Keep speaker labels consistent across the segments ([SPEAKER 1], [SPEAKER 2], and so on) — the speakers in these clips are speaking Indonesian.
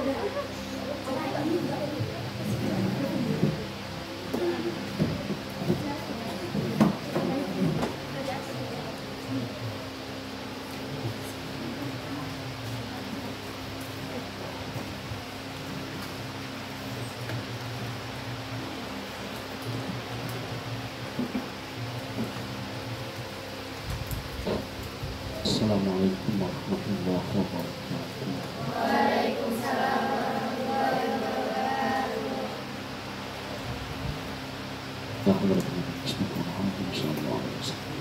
[SPEAKER 1] Assalamualaikum warahmatullahi wabarakatuh.
[SPEAKER 2] Waalaikumsalam warahmatullahi wabarakatuh.
[SPEAKER 1] Ya Hadratin Bismillahirrahmanirrahim. Sallallahu alaihi wasallam.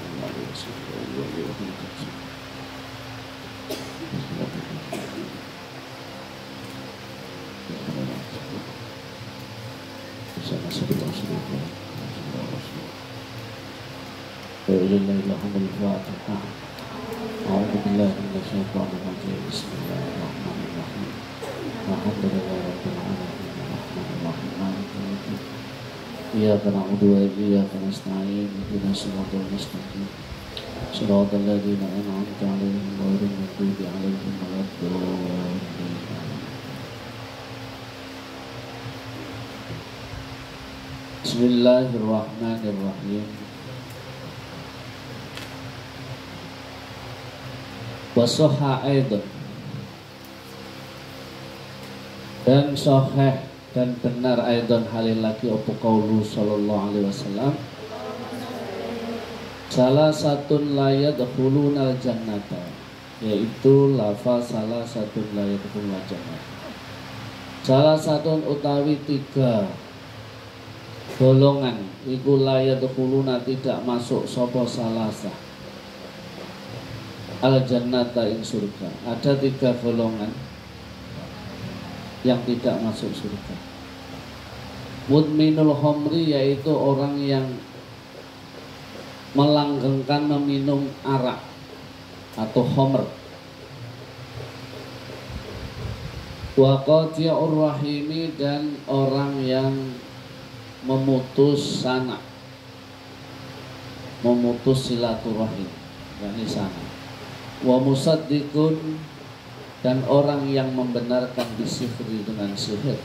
[SPEAKER 1] أعوذ بالله من الشيطان الرجيم. بسم الله الرحمن الرحيم. الحمد لله رب العالمين الرحمن الرحيم مالك يوم الدين إياك نعبد وإياك نستعين اهدنا الصراط المستقيم صراط الذين أنعمت عليهم غير المغضوب عليهم ولا الضالين. بسم الله الرحمن الرحيم. Wasoha aidan, dan sahih dan benar aidan halil lagi opo qaulu sallallahu alaihi wasallam salah satu layat khulunal jannata, yaitu lafaz salah satu layat khulunal jannata, salah satu utawi tiga golongan iku layat khuluna tidak masuk sopo salasa al-jannata ing surga. Ada tiga golongan yang tidak masuk surga. Mudminul khamri, yaitu orang yang melanggengkan meminum arak atau khamr. Wa qati'ur rahimi, dan orang yang memutus sanak, memutus silaturahim, yakni sanak. Wa musaddiqun, dan orang yang membenarkan disihri dengan sihir.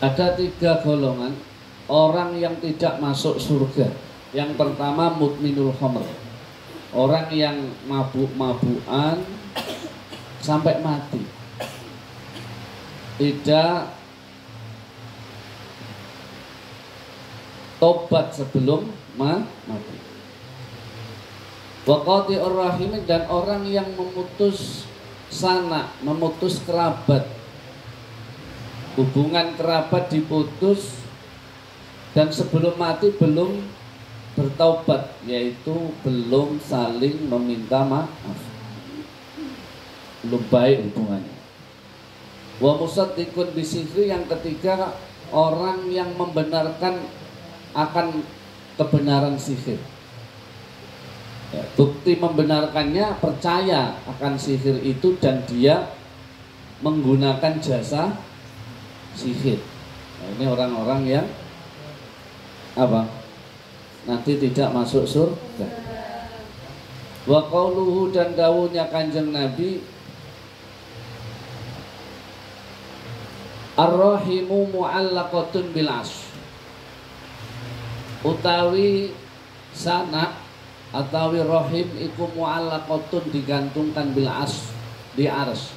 [SPEAKER 1] Ada tiga golongan orang yang tidak masuk surga. Yang pertama mudminul khamr, orang yang mabuk-mabukan sampai mati, tidak tobat sebelum mati. Wa qati'ur rahim, dan orang yang memutus sanak, memutus kerabat, hubungan kerabat diputus dan sebelum mati belum bertaubat, yaitu belum saling meminta maaf, belum baik hubungannya. Wa musaddiqun bisihri, yang ketiga orang yang membenarkan akan kebenaran sihir. Ya, bukti membenarkannya percaya akan sihir itu dan dia menggunakan jasa sihir. Nah, ini orang-orang yang apa? Nanti tidak masuk surga. Wa qauluhu, dan dawuhnya Kanjeng Nabi, ar-rahimu mu'allaqatun bil ash, utawi sanak atawi rahim iku mu'allaqatun, digantungkan bil as, di ars.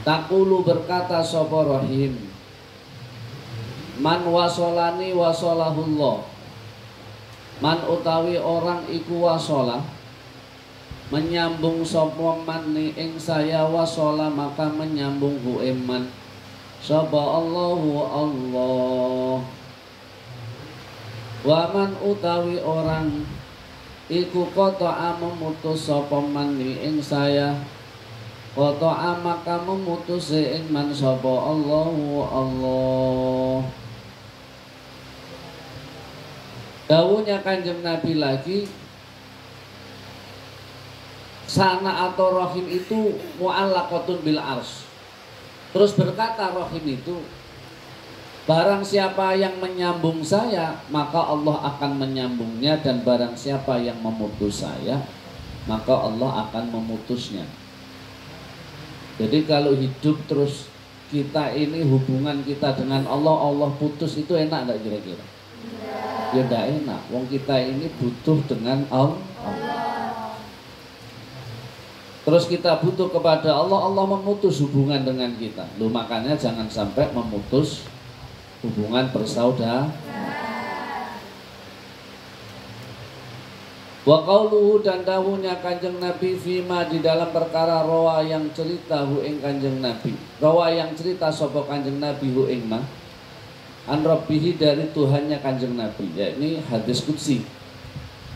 [SPEAKER 1] Taqulu, berkata sapa rahim, man wasolani wasolahullah, man utawi orang iku wasola, menyambung sapa man ni ing saya, wasola maka menyambung hu iman sapa Allahu Allah. Wa man utawi orang iku qata'a, memutus sapa man ni ing saya, qata'a maka memutus ing man sapa Allahu Allah. Dawuhnya Kanjeng Nabi lagi, sana atau rahim itu mu'allaqatun bil ars. Terus berkata rahim itu, barang siapa yang menyambung saya, maka Allah akan menyambungnya, dan barang siapa yang memutus saya, maka Allah akan memutusnya. Jadi kalau hidup terus kita ini hubungan kita dengan Allah, Allah putus, itu enak enggak kira-kira? Ya enggak enak. Wong kita ini butuh dengan Allah. Terus kita butuh kepada Allah, Allah memutus hubungan dengan kita. Loh, makanya jangan sampai memutus hubungan bersaudara. Wa qauluhu, dan dawuhnya Kanjeng Nabi fima di dalam perkara rawa yang cerita hu ing Kanjeng Nabi. Rawa yang cerita sapa Kanjeng Nabi hu ing ma an rabbihi, dari Tuhannya Kanjeng Nabi, yakni hadis qudsi.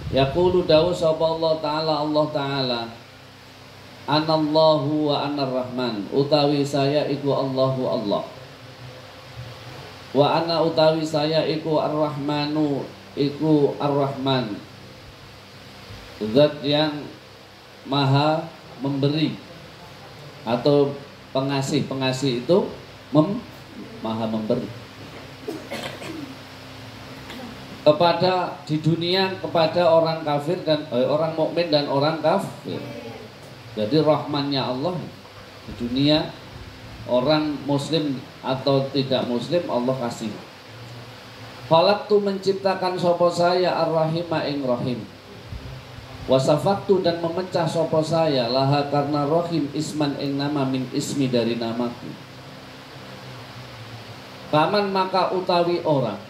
[SPEAKER 1] Yaqulu dawu sapa Allah Ta'ala anallahu wa anar rahman, utawi saya iku Allahu Allah, wa ana utawi saya iku ar-rahmanu, iku ar-rahman, zat yang maha memberi atau pengasih. Pengasih itu maha memberi kepada di dunia kepada orang kafir dan orang mukmin dan orang kafir. Jadi rahmannya Allah di dunia, orang muslim atau tidak muslim Allah kasih. Falaktu, menciptakan sapa saya ar-rahima ing rahim, wasafaktu, dan memecah sapa saya laha karena rahim isman ing nama min ismi, dari namaku. Paman, maka utawi orang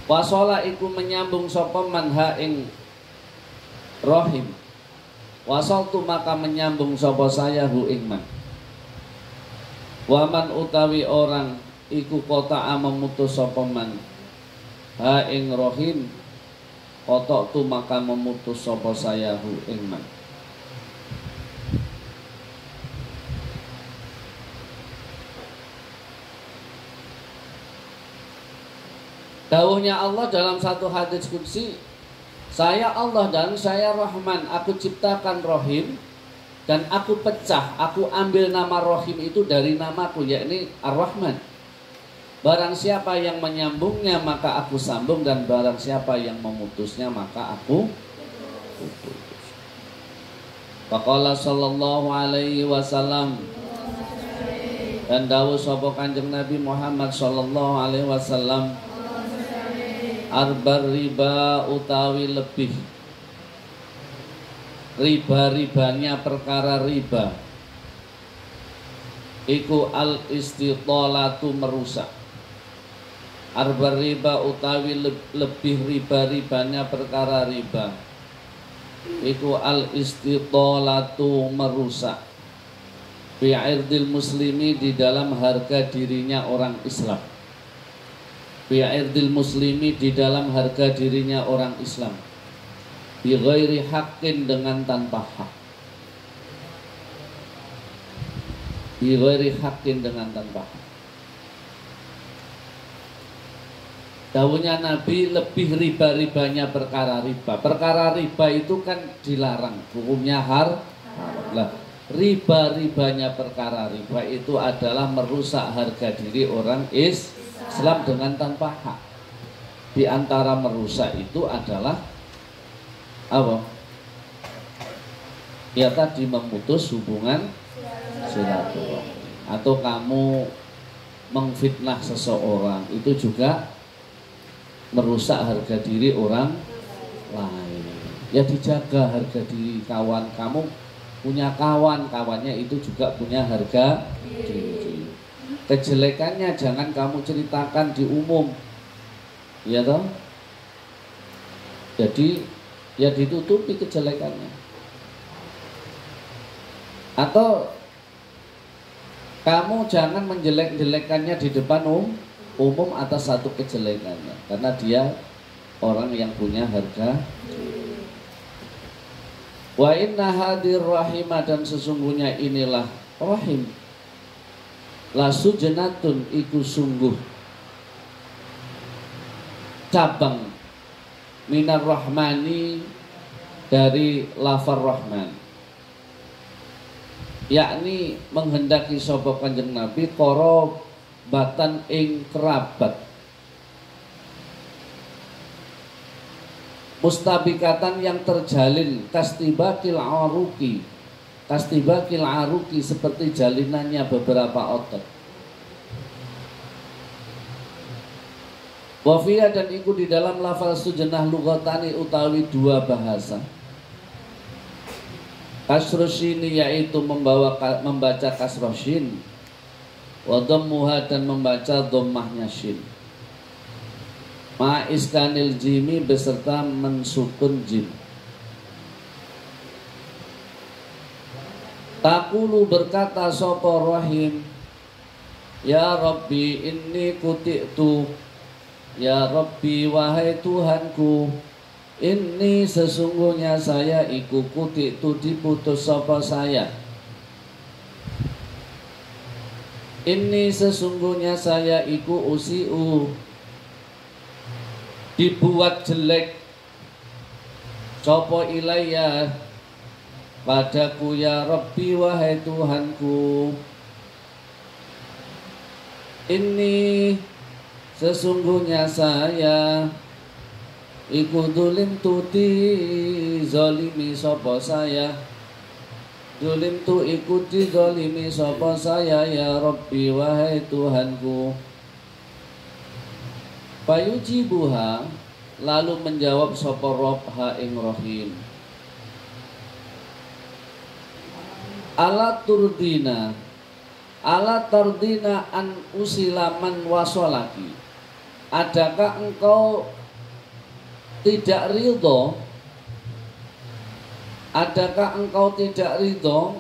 [SPEAKER 1] wasola iku menyambung sapa manha ing rahim, wasaltu, maka menyambung sapa saya hu ing man. Waman utawi orang iku qata'a memutus sapa man ha ing rahim, kotok tu maka memutus sapa saya hu ing man. Dawuhnya Allah dalam satu hadis qudsi, saya Allah dan saya Rahman, aku ciptakan Rahim dan aku pecah, aku ambil nama Rahim itu dari namaku, yakni Ar-Rahman. Barang siapa yang menyambungnya maka aku sambung, dan barang siapa yang memutusnya maka aku putus. Faqala sallallahu alaihi wasallam, dan dawuh sapa Kanjeng Nabi Muhammad sallallahu alaihi wasallam, arbar riba utawi lebih riba-ribanya perkara riba iku al istitolatu, merusak. Arbar riba utawi lebih riba-ribanya perkara riba iku al istitolatu, merusak. Bi'irdil muslimi, di dalam harga dirinya orang Islam. Bi'irdil muslimi, di dalam harga dirinya orang Islam. Bi ghairi haqqin, dengan tanpa hak. Bi ghairi haqqin, dengan tanpa hak. Dawuhnya Nabi, lebih riba-ribanya perkara riba. Perkara riba itu kan dilarang, hukumnya haram. Lah, riba-ribanya perkara riba itu adalah merusak harga diri orang Islam dengan tanpa hak. Di antara merusak itu adalah apa? Ya tadi, memutus hubungan silaturahmi, atau kamu mengfitnah seseorang, itu juga merusak harga diri orang lain. Ya dijaga harga diri kawan kamu, punya kawan, kawannya itu juga punya harga diri. Kejelekannya jangan kamu ceritakan di umum, ya toh. Jadi ya ditutupi kejelekannya. Atau kamu jangan menjelek-jelekannya di depan umum atas satu kejelekannya, karena dia orang yang punya harga. Wa inna hadir rahimah, dan sesungguhnya inilah rahim, la sujenatun, iku sungguh cabang minar rahmani, dari lafar rahman, yakni menghendaki sapa Kanjeng Nabi korobatan ing kerabat, mustabikatan yang terjalin, kastibakil aruki seperti jalinannya beberapa otot. Wafiyah dan ikut di dalam lafal sujenah lugatani utawi dua bahasa. Kasroshini yaitu membaca kasroshin, wa dhammuha dan membaca dhammahnya shin. Ma iskanil jimi beserta mensukun jim. Taqulu berkata sapa Rahim, ya Rabbi inni kuti'tu, ya Rabbi wahai Tuhanku, ini sesungguhnya saya iku kuti'tu diputus sapa saya. Ini sesungguhnya saya iku usi'u dibuat jelek sapa ilayya padaku ya Rabbi wahai Tuhanku. Ini sesungguhnya saya iku dulim tuti zalimi sapa saya. Dulim tu ikuti zalimi sapa saya ya Rabbi wahai Tuhanku. Fayujibuha lalu menjawab sapa Rabb ing Rahim. Ala turdina an usilaman wasolaki. Adakah engkau tidak ridho? Adakah engkau tidak ridho?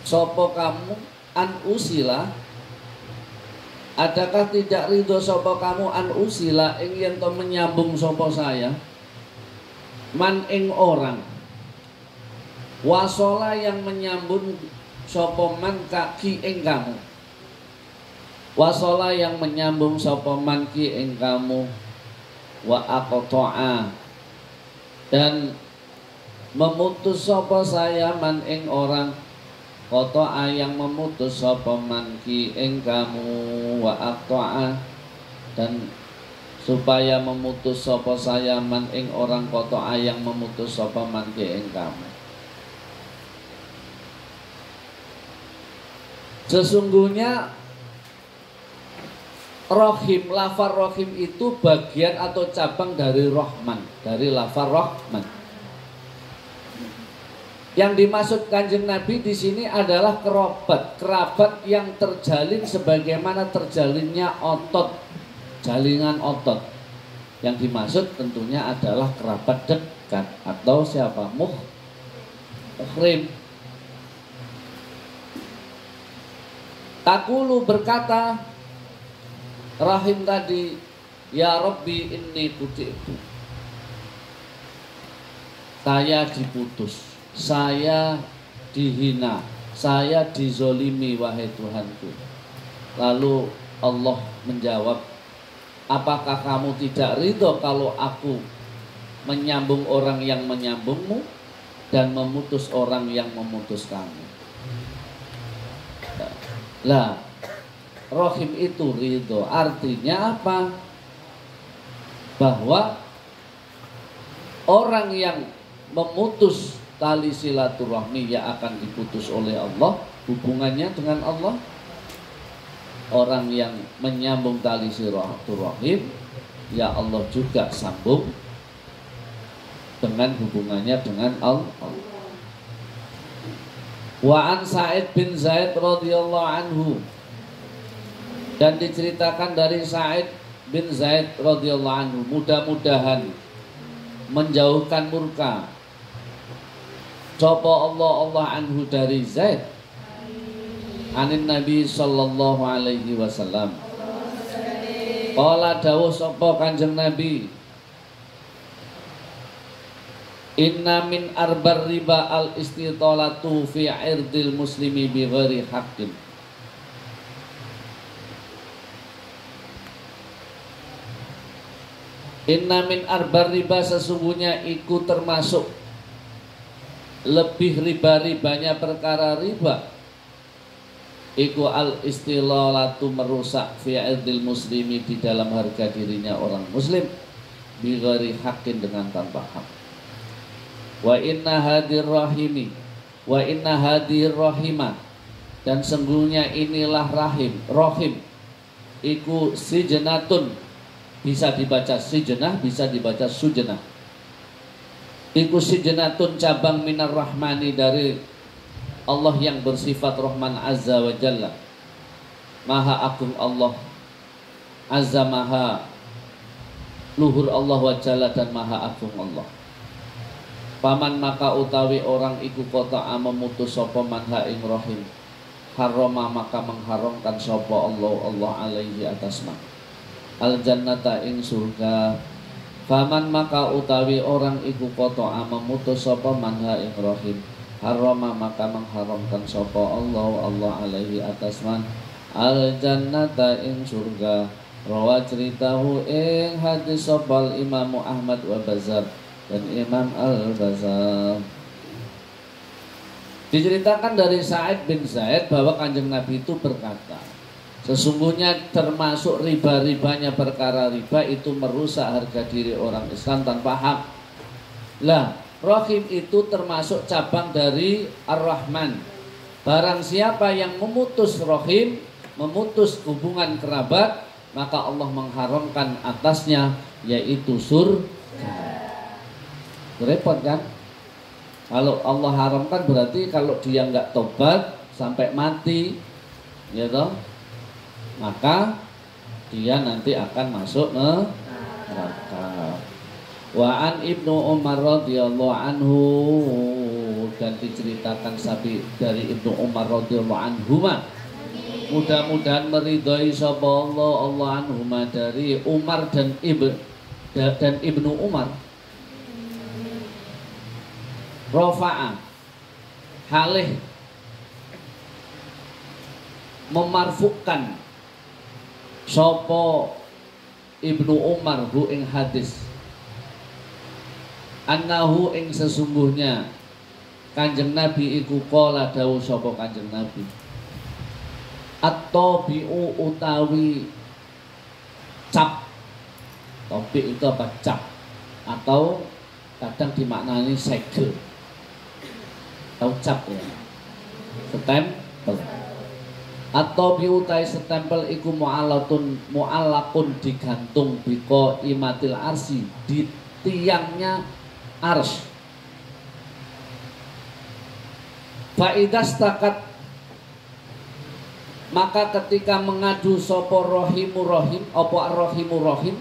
[SPEAKER 1] Sopo kamu an usila? Adakah tidak ridho sopo kamu an usila ing yen to menyambung sopo saya? Man ing orang. Wasola yang menyambung sopo man kaki ing kamu. Wasola yang menyambung sopo man ki ing kamu. Wa aqta'a dan memutus sopo saya man ing orang. Qata'a yang memutus sopo man ki ing kamu. Wa aqta'a dan supaya memutus sopo saya man ing orang. Qata'a yang memutus sopo man ki ing kamu. Sesungguhnya Rahim, lafar Rahim itu bagian atau cabang dari Rahman, dari lafar Rahman. Yang dimaksud Kanjeng Nabi di sini adalah kerabat yang terjalin sebagaimana terjalinnya otot, jalingan otot. Yang dimaksud tentunya adalah kerabat dekat atau siapa? Muhrim. Taqulu berkata Rahim tadi, ya Rabbi inni kuti'tu. Saya diputus, saya dihina, saya dizolimi wahai Tuhanku. Lalu Allah menjawab, apakah kamu tidak ridho kalau aku menyambung orang yang menyambungmu dan memutus orang yang memutus kamu? Lah, Rahim itu ridho. Artinya apa? Bahwa orang yang memutus tali silaturahmi yang akan diputus oleh Allah, hubungannya dengan Allah. Orang yang menyambung tali silaturahim, ya Allah juga sambung dengan hubungannya dengan Allah. Wa an Sa'id bin Zaid radhiyallahu anhu, dan diceritakan dari Sa'id bin Zaid radhiyallahu anhu, mudah-mudahan menjauhkan murka sapa Allah anhu dari Zaid anin Nabi sallallahu alaihi wasallam. Qala dawuh sapa Kanjeng Nabi, inna min arbar riba al istitolatu fi irdil muslimi bi ghairi haqqin. Inna min arbar riba sesungguhnya ikut termasuk lebih riba-ribanya perkara riba iku al istilalatu merusak fi irdil muslimi di dalam harga dirinya orang muslim bi ghairi haqqin dengan tanpa hak. Wa inna hadir rahimi wa inna hadir rahima dan sungguhnya inilah rahim iku sijnatun, bisa dibaca sijnah, bisa dibaca sujnah. Iku sijnatun cabang minar rahmani dari Allah yang bersifat Rahman Azza wa Jalla. Maha agung Allah, Azza maha luhur Allah wa Jalla dan maha agung Allah. Paman maka utawi orang iku kota memutus sapa manha ing rahim, harama maka mengharamkan sapa Allah alaihi atas man al jannata ing surga. Paman maka utawi orang iku kota memutus sapa manha ing rahim, harama maka mengharamkan sapa Allah alaihi atas man al jannata ing surga. Rawa ceritahu ing hadis sapa Imam Ahmad wa Bazar dan Imam Al-Bazar. Diceritakan dari Sa'id bin Zaid bahwa Kanjeng Nabi itu berkata, sesungguhnya termasuk riba-ribanya perkara riba itu merusak harga diri orang Islam tanpa hak. Lah, rahim itu termasuk cabang dari Ar-Rahman. Barang siapa yang memutus rahim, memutus hubungan kerabat, maka Allah mengharamkan atasnya yaitu surga. Repot kan? Kalau Allah haramkan berarti kalau dia nggak tobat sampai mati, ya toh, maka dia nanti akan masuk neraka. Wa an Ibnu Umar radhiyallahu anhu, dan diceritakan sabi dari Ibnu Umar radhiyallahu anhuma, mudah-mudahan meridhai sapa Allah anhuma dari Umar dan Ibnu Umar. Rafa'a halih memarfukkan sapa Ibnu Umar hu ing hadis annahu ing sesungguhnya Kanjeng Nabi iku qala dawuh sapa Kanjeng Nabi at-tabi'u utawi cap. Topik itu apa? Cap atau kadang dimaknani segel. Tahu cap ya? Stempel. Atau biutai stempel iku mu'allakun digantung biko imatil arsi di tiangnya ars. Faidas takat maka ketika mengadu sopo rohimu rohim opo rohimu rohim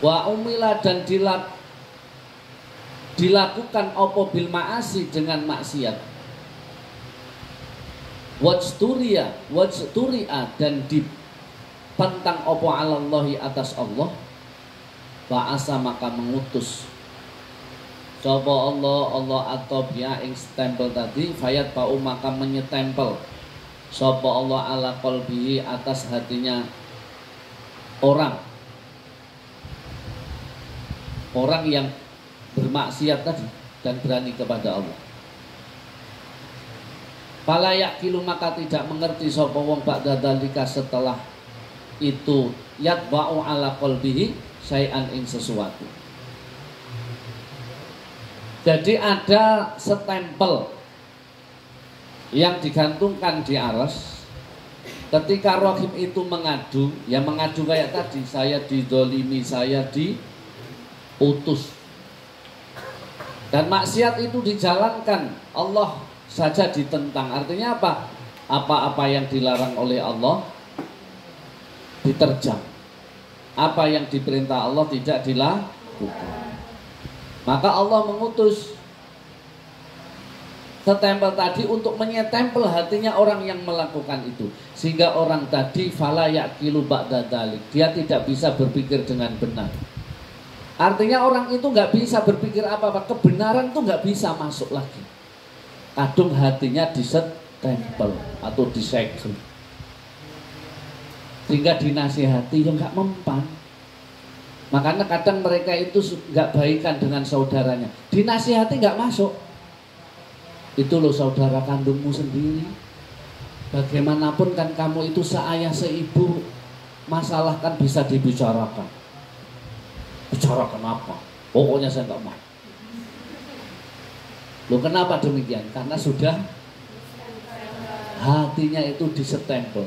[SPEAKER 1] wa umila dan dilakukan opo bil ma'asi dengan maksiat wajturia dan dipentang opo alallahi atas Allah ba'asa maka mengutus sapa Allah atau biya ing stempel tadi fayat ba'u maka menyetempel sapa Allah ala qalbihi atas hatinya orang yang bermaksiat tadi dan berani kepada Allah. Fala yaqilu maka tidak mengerti sapa wong ba'da dzalika setelah itu yatba'u ala qalbihi syai'an ing sesuatu. Jadi ada stempel yang digantungkan di aras. Ketika rohim itu mengadu, ya mengadu kayak tadi, saya didolimi, saya diutus. Dan maksiat itu dijalankan, Allah saja ditentang. Artinya apa? Apa-apa yang dilarang oleh Allah diterjang. Apa yang diperintah Allah tidak dilakukan. Maka Allah mengutus setempel tadi untuk menyetempel hatinya orang yang melakukan itu, sehingga orang tadi fala yaqilu ba'da dzalik, dia tidak bisa berpikir dengan benar. Artinya orang itu nggak bisa berpikir apa-apa, kebenaran itu nggak bisa masuk lagi. Kadung hatinya disetempel atau disegel, sehingga dinasihati ya nggak mempan. Makanya kadang mereka itu nggak baikan dengan saudaranya, dinasihati nggak masuk. Itu loh saudara kandungmu sendiri, Bagaimanapun kan kamu itu seayah seibu, masalah kan bisa dibicarakan. Bicarakan apa? Pokoknya saya nggak mau. Loh, kenapa demikian? Karena sudah hatinya itu disestempel,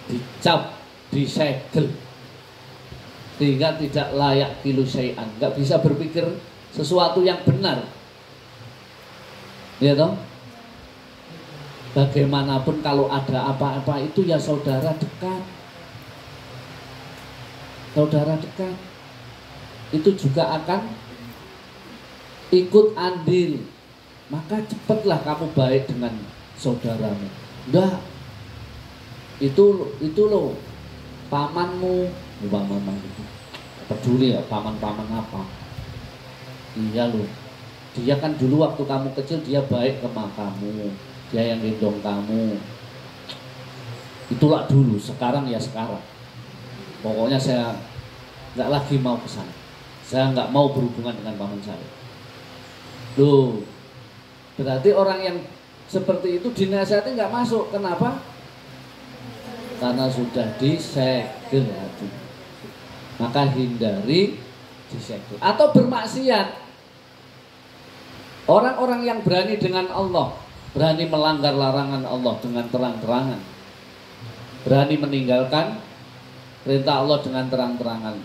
[SPEAKER 1] dicap, disegel, sehingga tidak layak kilu syai'an, nggak bisa berpikir sesuatu yang benar. Ya toh? Bagaimanapun kalau ada apa-apa itu ya saudara dekat. Saudara dekat itu juga akan ikut andil. Maka cepatlah kamu baik dengan saudaramu. Enggak. Itu loh pamanmu, paman itu. Peduli ya paman-paman apa? Iya loh. Dia kan dulu waktu kamu kecil dia baik sama kamu. Dia yang gendong kamu. Itulah dulu, sekarang ya sekarang. Pokoknya saya nggak lagi mau ke sana. Saya nggak mau berhubungan dengan paman saya. Loh, berarti orang yang seperti itu dinasihati nggak masuk. Kenapa? Karena sudah disegel hati. Maka hindari disegel. Atau bermaksiat. Orang-orang yang berani dengan Allah, berani melanggar larangan Allah dengan terang-terangan, berani meninggalkan perintah Allah dengan terang-terangan.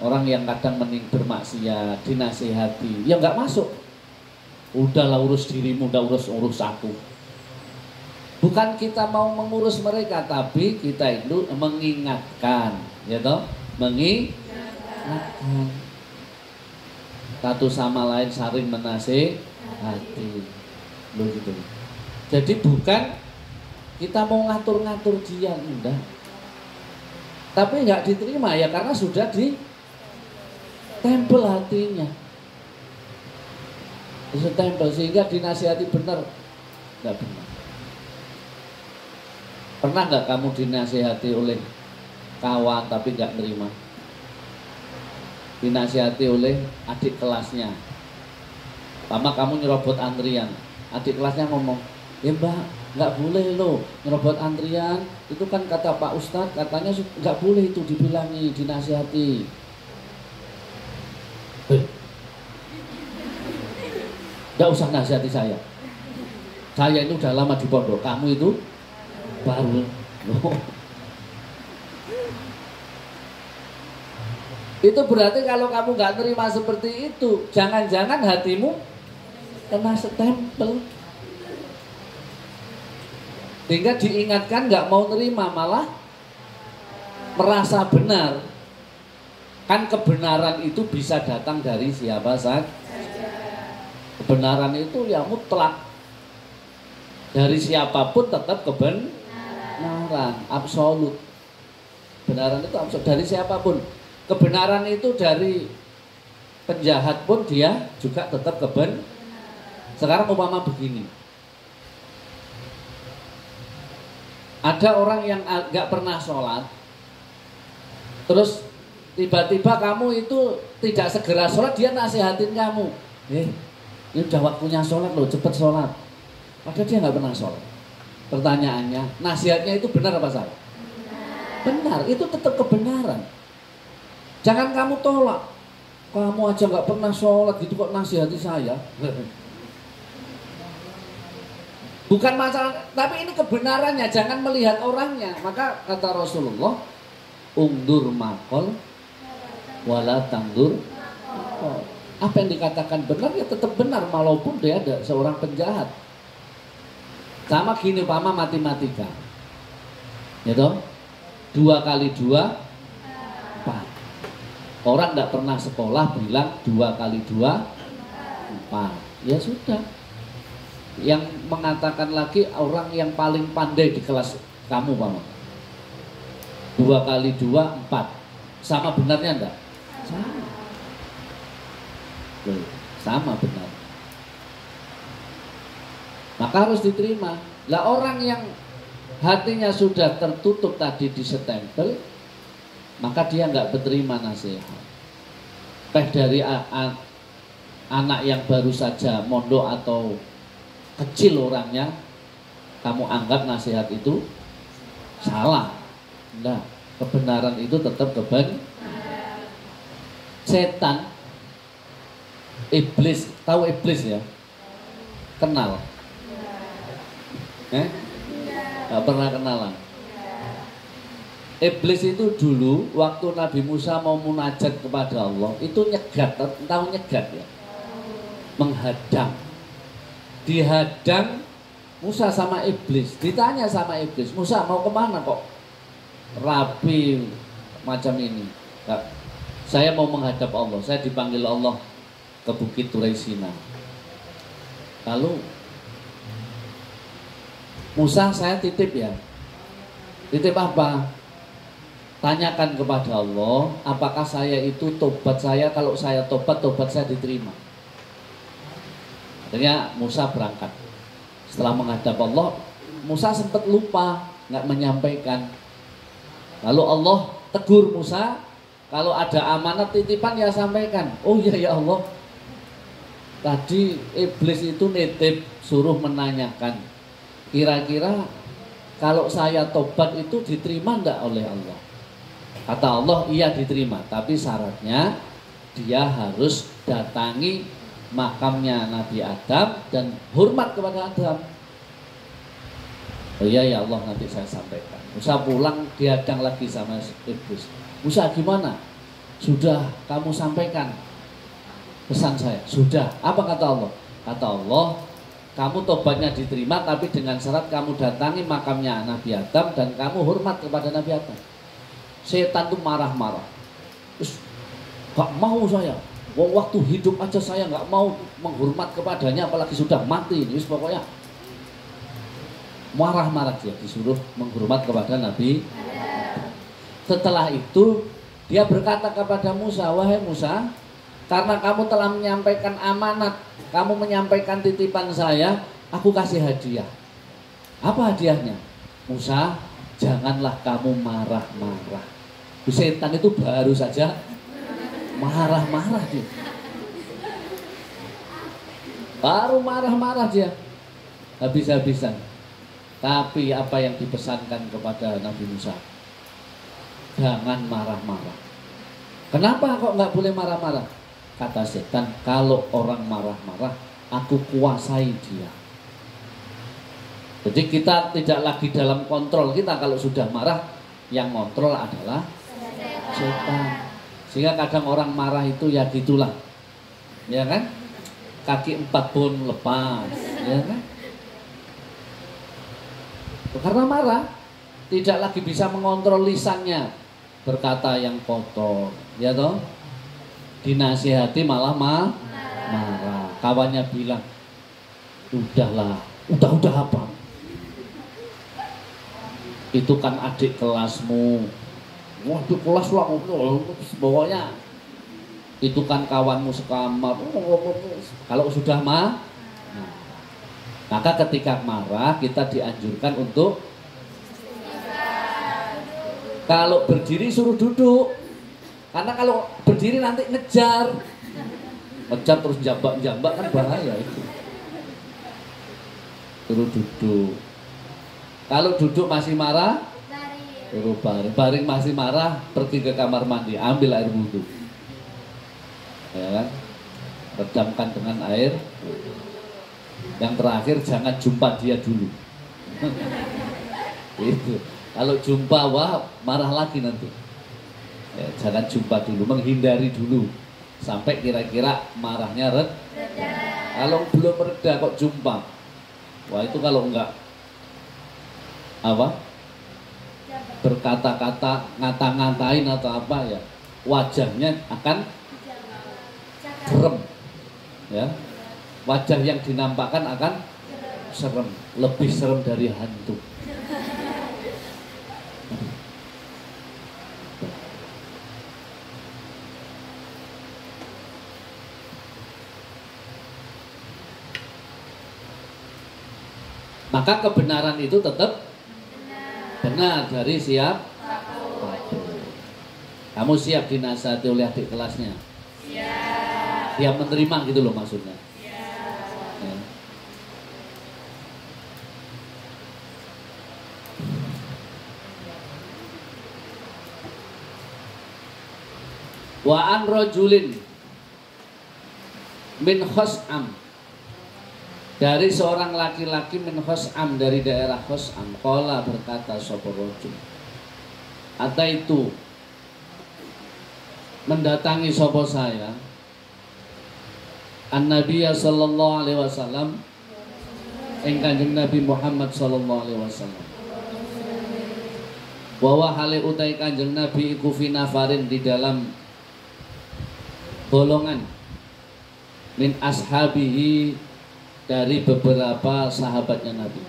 [SPEAKER 1] Orang yang kadang bermaksiat, dinasihati, ya nggak masuk. Udahlah urus dirimu, udah urus aku. Bukan kita mau mengurus mereka, tapi kita itu mengingatkan, ya toh, mengingatkan. Satu sama lain saling menasihati, loh gitu. Jadi bukan kita mau ngatur-ngatur dia, enggak. Tapi enggak diterima ya karena sudah ditempel hatinya. Ditempel sehingga dinasihati benar, enggak benar. Pernah enggak kamu dinasihati oleh kawan tapi enggak terima? Dinasihati oleh adik kelasnya. Lama kamu nyerobot antrian, adik kelasnya ngomong, ya mbak, nggak boleh loh nyerobot antrian. Itu kan kata Pak Ustadz, katanya nggak boleh itu dibilangi, dinasihati. Nggak usah nasihati saya. Saya itu udah lama di pondok, kamu itu baru. Itu berarti kalau kamu nggak terima seperti itu, jangan-jangan hatimu kena stempel. Sehingga diingatkan nggak mau terima, malah merasa benar. Kan kebenaran itu bisa datang dari siapa saja. Kebenaran itu ya mutlak. Dari siapapun tetap kebenaran, absolut. Kebenaran itu absolut dari siapapun. Kebenaran itu dari penjahat pun dia juga tetap kebenaran. Sekarang umpama begini. Ada orang yang gak pernah sholat, terus tiba-tiba kamu itu tidak segera sholat, dia nasihatin kamu, ini udah waktunya sholat loh, cepet sholat. Padahal dia gak pernah sholat. Pertanyaannya, nasihatnya itu benar apa salah? Benar, itu tetap kebenaran. Jangan kamu tolak. Kamu aja gak pernah sholat gitu kok nasihati saya. Bukan masalah, tapi ini kebenarannya, jangan melihat orangnya. Maka kata Rasulullah, ungdur makol wala tangdur makol. Apa yang dikatakan benar ya tetap benar, walaupun dia ada seorang penjahat. Sama gini umpama matematika, ya toh, 2 kali 2 4. Orang tidak pernah sekolah bilang 2 kali 2 4. Ya sudah. Yang mengatakan lagi orang yang paling pandai di kelas kamu, Pak. 2 kali 2 4. Sama benarnya enggak? Sama. Sama benar. Maka harus diterima. Lah orang yang hatinya sudah tertutup tadi disestempel, maka dia enggak berterima nasihat. Teh dari anak yang baru saja mondok atau kecil orangnya, kamu anggap nasihat itu salah. Nah, kebenaran itu tetap kebenaran. Setan, iblis, tahu iblis ya? Kenal? Nggak pernah kenalan. Iblis itu dulu waktu Nabi Musa mau munajat kepada Allah itu nyegat, tahu nyegat ya? Menghadang. Dihadang Musa sama iblis. Ditanya sama iblis, Musa mau kemana kok rapi macam ini? Nah, saya mau menghadap Allah. Saya dipanggil Allah ke Bukit Turaisina. Lalu Musa, saya titip ya. Titip apa? Tanyakan kepada Allah, apakah saya itu tobat saya, kalau saya tobat saya diterima. Akhirnya Musa berangkat. Setelah menghadap Allah, Musa sempat lupa, nggak menyampaikan. Lalu Allah tegur Musa, kalau ada amanat titipan ya sampaikan. Oh iya ya Allah, tadi iblis itu nitip suruh menanyakan, kira-kira kalau saya tobat itu diterima enggak oleh Allah? Kata Allah, iya diterima, tapi syaratnya dia harus datangi makamnya Nabi Adam dan hormat kepada Adam. Oh iya ya Allah, nanti saya sampaikan. Musa pulang, dihadang lagi sama iblis. Musa gimana? Sudah kamu sampaikan pesan saya? Sudah. Apa kata Allah? Kata Allah, kamu tobatnya diterima, tapi dengan syarat kamu datangi makamnya Nabi Adam dan kamu hormat kepada Nabi Adam. Setan tuh marah-marah. Terus gak mau saya. Waktu hidup aja saya gak mau menghormat kepadanya, apalagi sudah mati. Terus pokoknya marah-marah dia, disuruh menghormat kepada Nabi. Setelah itu dia berkata kepada Musa, wahai Musa, karena kamu telah menyampaikan amanat, kamu menyampaikan titipan saya, aku kasih hadiah. Apa hadiahnya? Musa, janganlah kamu marah-marah. Setan itu baru saja marah-marah dia. Baru marah-marah dia, habis-habisan. Tapi apa yang dipesankan kepada Nabi Musa? Jangan marah-marah. Kenapa kok nggak boleh marah-marah? Kata setan, kalau orang marah-marah, aku kuasai dia. Jadi kita tidak lagi dalam kontrol kita. Kalau sudah marah, yang kontrol adalah setan. Sehingga kadang orang marah itu ya gitulah, ya kan? Kaki 4 pun lepas, ya kan? Karena marah, tidak lagi bisa mengontrol lisannya, berkata yang kotor, ya toh? Dinasihati malah marah. Kawannya bilang, udahlah, udah apa? Itu kan adik kelasmu. Waduh, kelas lah, pokoknya itu kan kawanmu sekamar. Kalau sudah maka ketika marah kita dianjurkan untuk kalau berdiri suruh duduk. Karena kalau berdiri nanti ngejar terus jambak kan bahaya itu. Suruh duduk. Kalau duduk masih marah, suruh baring. Baring masih marah, pergi ke kamar mandi, ambil air wudhu. Ya kan? Redamkan dengan air. Yang terakhir jangan jumpa dia dulu. Itu. Kalau jumpa wah marah lagi nanti. Ya, jangan jumpa dulu, menghindari dulu sampai kira-kira marahnya reda. Kalau belum reda kok jumpa, wah itu kalau enggak apa berkata-kata ngata-ngatain atau apa ya, wajahnya akan serem, ya wajah yang dinampakkan akan serem, lebih serem dari hantu. Maka kebenaran itu tetap benar dari siap. Kamu siap dinasihati oleh adik kelasnya? Siap. Dia menerima gitu loh maksudnya. Ya. Wa an rajulin min Khos'am, dari seorang laki-laki min Khos'am, dari daerah Khos'am. Qala, berkata sapa rajul, ataitu, mendatangi sapa saya, an-Nabiya sallallahu alaihi wasallam, ing Kanjeng Nabi Muhammad sallallahu alaihi wasallam. Wa hale utai Kanjeng Nabi iku fi nafarin, di dalam golongan min ashabihi, dari beberapa sahabatnya Nabi.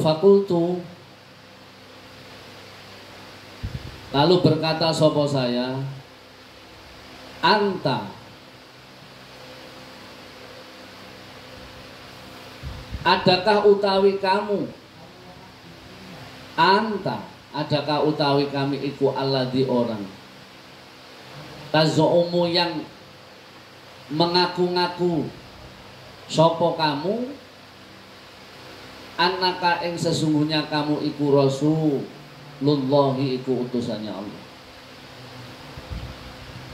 [SPEAKER 1] Fakultu, lalu berkata sapa saya, anta, adakah utawi kamu, anta, adakah utawi kami iku alladzi orang, tazumu, yang mengaku-ngaku, sopo kamu, annaka ing sesungguhnya kamu iku Rasulullahi, iku utusannya Allah.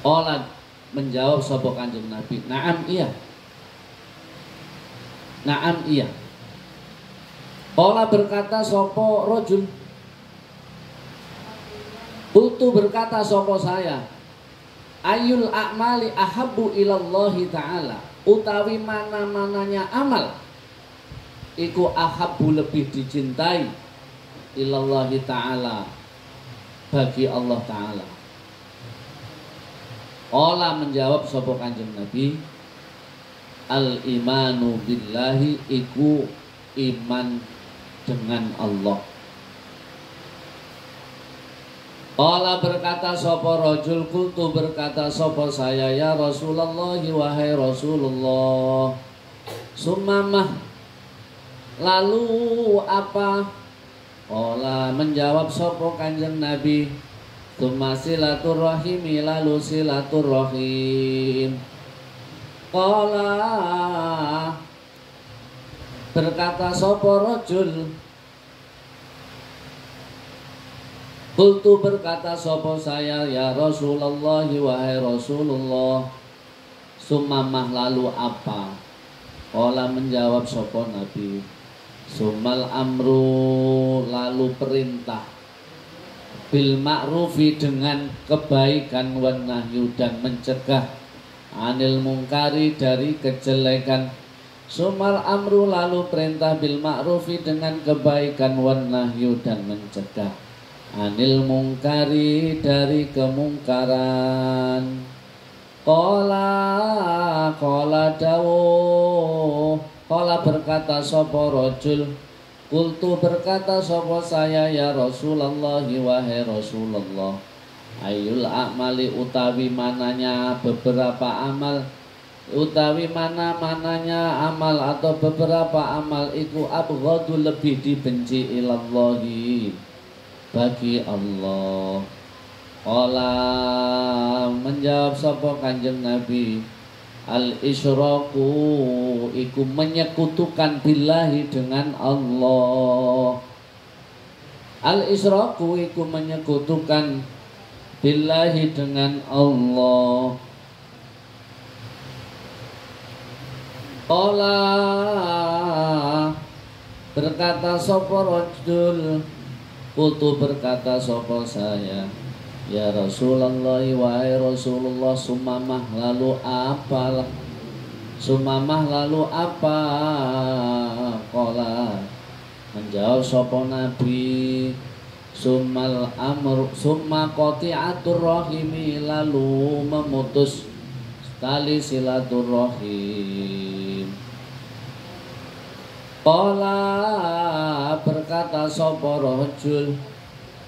[SPEAKER 1] Olah, menjawab sopo Kanjeng Nabi, na'am iya, na'am iya. Olah, berkata sopo rojul, Kultu, berkata sopo saya, ayul a'mali ahabbu ilallahi ta'ala, utawi mana-mananya amal iku ahabbu, lebih dicintai, ilallahi ta'ala, bagi Allah ta'ala. Ola, menjawab sapa Kanjeng Nabi, al imanu billahi, iku iman dengan Allah. Qala, berkata sapa rajul, kultu, berkata sapa saya, ya Rasulullah, wahai Rasulullah, sumamah, lalu apa? Qala, menjawab sapa Kanjeng Nabi, summa silaturrahimi, lalu silaturrahim. Qala, berkata sapa rajul, kultu, berkata sapa saya, ya Rasulullah, wahai Rasulullah, sumamah, lalu apa? Qala, menjawab sapa Nabi, sumal amru, lalu perintah, bil ma'rufi, dengan kebaikan, wan nahyu, dan mencegah, anil mungkari, dari kejelekan. Sumal amru, lalu perintah, bil ma'rufi, dengan kebaikan, wan nahyu, dan mencegah, anil mungkari, dari kemungkaran. Qala dawuh, qala, berkata sapa rajul, kultu, berkata sapa saya, ya Rasulullah, wahai Rasulullah, ayul a'mali, utawi mananya beberapa amal, utawi mana-mananya amal atau beberapa amal iku abghadu, lebih dibenci, ilallahi, bagi Allah. Qala, menjawab sapa Kanjeng Nabi, al isyraku, iku menyekutukan, billahi, dengan Allah. Al isyraku, iku menyekutukan, billahi, dengan Allah. Qala, berkata sapa rajul, kultu, berkata sapa saya, ya Rasulullah, wahai Rasulullah, sumamah, lalu apa? Sumamah, lalu apa? Qala, menjawab sapa Nabi, summal amr, summa qati'atur rahimi, lalu memutus tali silaturrahim. Qala, berkata sapa rajul,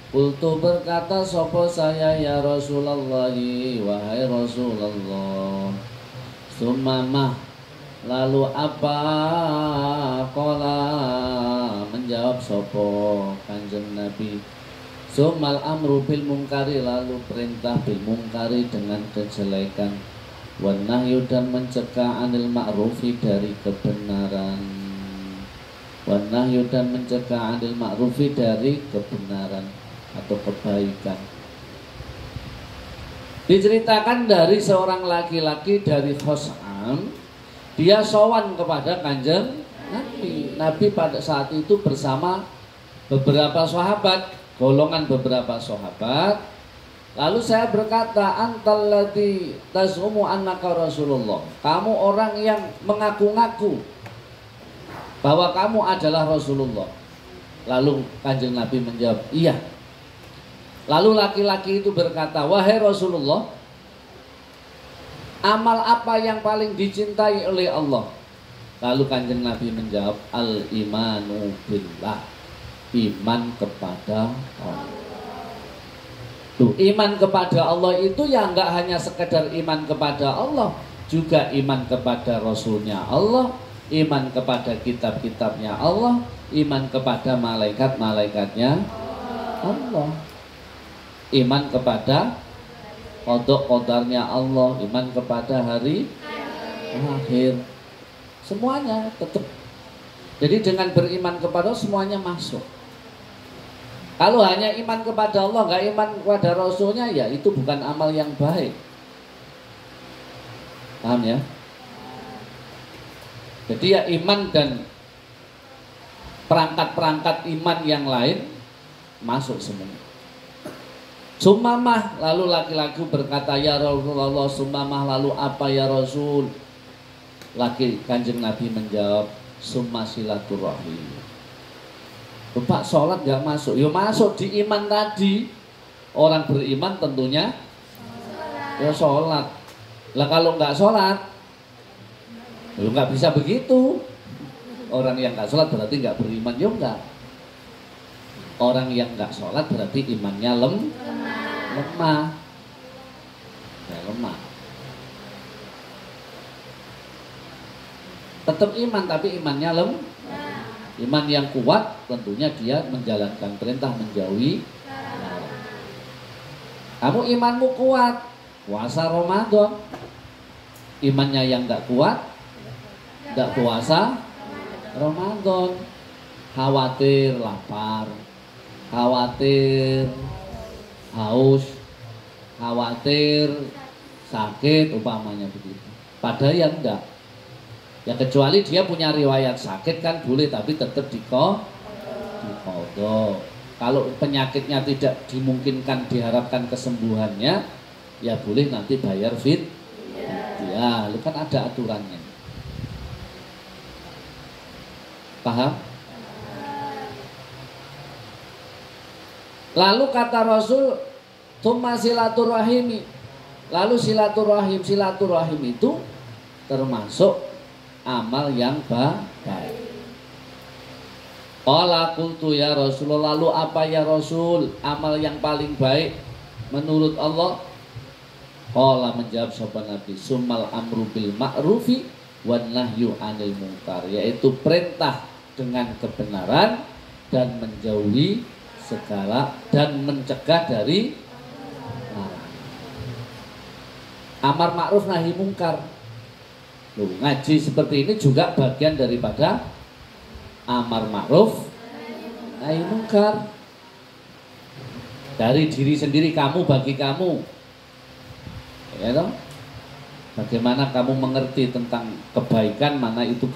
[SPEAKER 1] kultu, berkata sapa saya, ya Rasulullah, wahai Rasulullah, sumamah, lalu apa? Qala, menjawab sapa Kanjeng Nabi, sumal amru bil mungkari, lalu perintah bil mungkari, dengan kejelekan, wan nahyu, dan mencegah, anil ma'rufi, dari kebenaran, wan nahyu, dan mencegah, anil ma'rufi, dari kebenaran atau kebaikan. Diceritakan dari seorang laki-laki dari Khos'am, dia sowan kepada Kanjeng Nabi. Nabi pada saat itu bersama beberapa sahabat, golongan beberapa sahabat. Lalu saya berkata, antal ladzi tazumu annaka Rasulullah. Kamu orang yang mengaku-ngaku bahwa kamu adalah Rasulullah. Lalu Kanjeng Nabi menjawab, iya. Lalu laki-laki itu berkata, wahai Rasulullah, amal apa yang paling dicintai oleh Allah? Lalu Kanjeng Nabi menjawab, al-imanu billah. Iman kepada Allah. Tuh, iman kepada Allah itu ya enggak hanya sekedar iman kepada Allah, juga iman kepada Rasulnya Allah, iman kepada kitab-kitabnya Allah, iman kepada malaikat-malaikatnya Allah, iman kepada qada-qadarnya Allah, iman kepada hari akhir. Semuanya tetap. Jadi dengan beriman kepada Allah semuanya masuk. Kalau hanya iman kepada Allah, nggak iman kepada Rasulnya, ya itu bukan amal yang baik. Paham ya? Jadi ya iman dan perangkat-perangkat iman yang lain masuk semua. Sumamah, lalu laki-laki berkata, ya Rasulullah, sumamah, lalu apa ya Rasul? Kanjeng Nabi menjawab, summa silaturahim. Bapak sholat gak masuk? Ya masuk di iman tadi. Orang beriman tentunya ya sholat. Lah kalau gak sholat, ya gak bisa begitu. Orang yang gak sholat berarti gak beriman, ya enggak. Orang yang gak sholat berarti imannya lemah. Ya lemah. Tetap iman tapi imannya lemah. Iman yang kuat tentunya dia menjalankan perintah, menjauhi larangan. Kamu imanmu kuat, puasa Ramadan. Imannya yang gak kuat, gak puasa Ramadan. Khawatir lapar, khawatir haus, khawatir sakit umpamanya begitu. Padahal yang enggak. Ya kecuali dia punya riwayat sakit kan boleh, tapi tetap diqadha. Kalau penyakitnya tidak dimungkinkan, diharapkan kesembuhannya, ya boleh nanti bayar fidyah. Lu kan ada aturannya. Paham? Lalu kata Rasul, tsumma silaturahimi. Lalu silaturahim itu termasuk amal yang baik. Qala qultu ya Rasulullah, lalu apa ya Rasul amal yang paling baik menurut Allah? Qala, menjawab sahabat Nabi, summal amru bil ma'rufi wan nahyu 'anil munkar, yaitu perintah dengan kebenaran dan menjauhi segala dan mencegah dari amar ma'ruf nahi mungkar. Loh, ngaji seperti ini juga bagian daripada amar ma'ruf nahi mungkar. Dari diri sendiri, kamu bagi kamu, ya toh? Bagaimana kamu mengerti tentang kebaikan, mana itu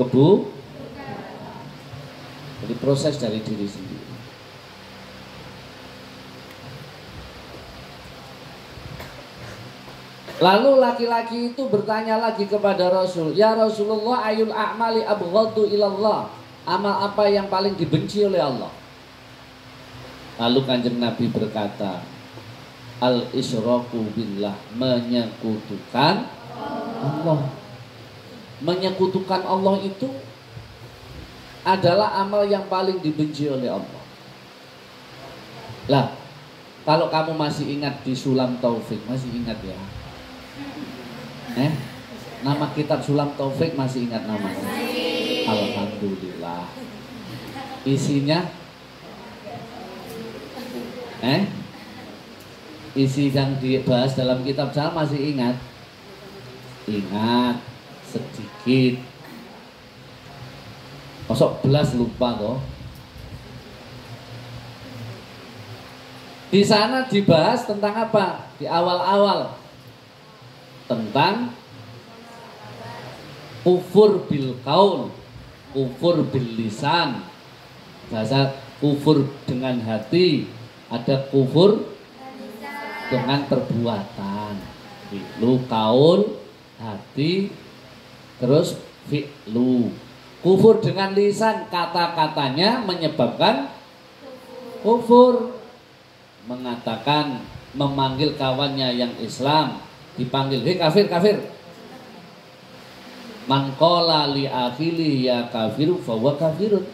[SPEAKER 1] jadi proses dari diri sendiri. Lalu laki-laki itu bertanya lagi kepada Rasul, ya Rasulullah, ayul a'mali abghadu ilallah, amal apa yang paling dibenci oleh Allah? Lalu Kanjeng Nabi berkata, al-isyraku billah, menyekutukan Allah. Menyekutukan Allah itu adalah amal yang paling dibenci oleh Allah. Lah, kalau kamu masih ingat di Sulam Taufik, masih ingat ya? Nama kitab Sulam Taufik masih ingat namanya? Alhamdulillah. Isinya isi yang dibahas dalam kitab saya masih ingat? Ingat sedikit. Masuk belas lupa toh. Di sana dibahas tentang apa? Di awal-awal tentang kufur bil qaul, kufur bil lisan. Bahasa kufur dengan hati, ada kufur dengan perbuatan. Fi'lu qaul, hati, terus fi'lu. Kufur dengan lisan, kata-katanya menyebabkan kufur. Mengatakan, memanggil kawannya yang Islam, dipanggil, hei kafir, kafir. Man qala li akhili ya kafiru fahuwa kafirun.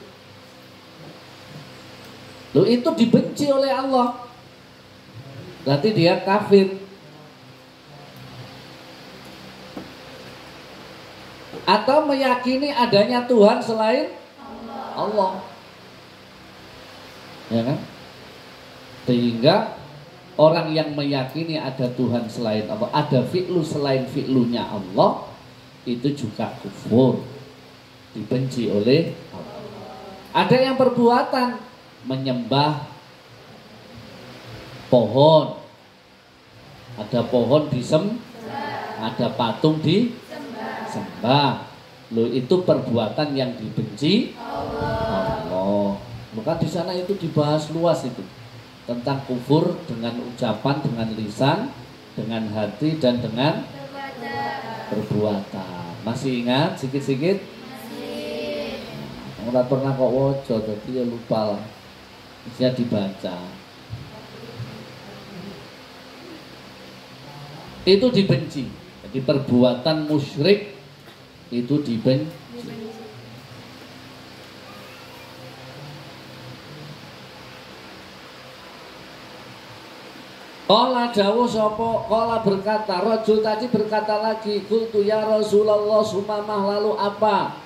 [SPEAKER 1] Loh, itu dibenci oleh Allah, berarti dia kafir. Atau meyakini adanya Tuhan selain Allah, ya kan? Sehingga orang yang meyakini ada Tuhan selain Allah, ada fi'lu selain fi'lunya Allah, itu juga kufur, dibenci oleh Allah. Ada yang perbuatan, menyembah pohon, ada pohon disembah, ada patung disembah. Loh, itu perbuatan yang dibenci Allah. Maka di sana itu dibahas luas itu tentang kufur dengan ucapan, dengan lisan, dengan hati, dan dengan perbuatan. Masih ingat sikit-sikit?
[SPEAKER 2] Masih.
[SPEAKER 1] Nggak pernah kok wojo, jadi ya lupa lah. Bisa dibaca. Itu dibenci. Jadi perbuatan musyrik itu dibenci. Qala dawuh sapa, qala berkata, rajul tadi berkata lagi, qultu ya Rasulullah sumamah, lalu apa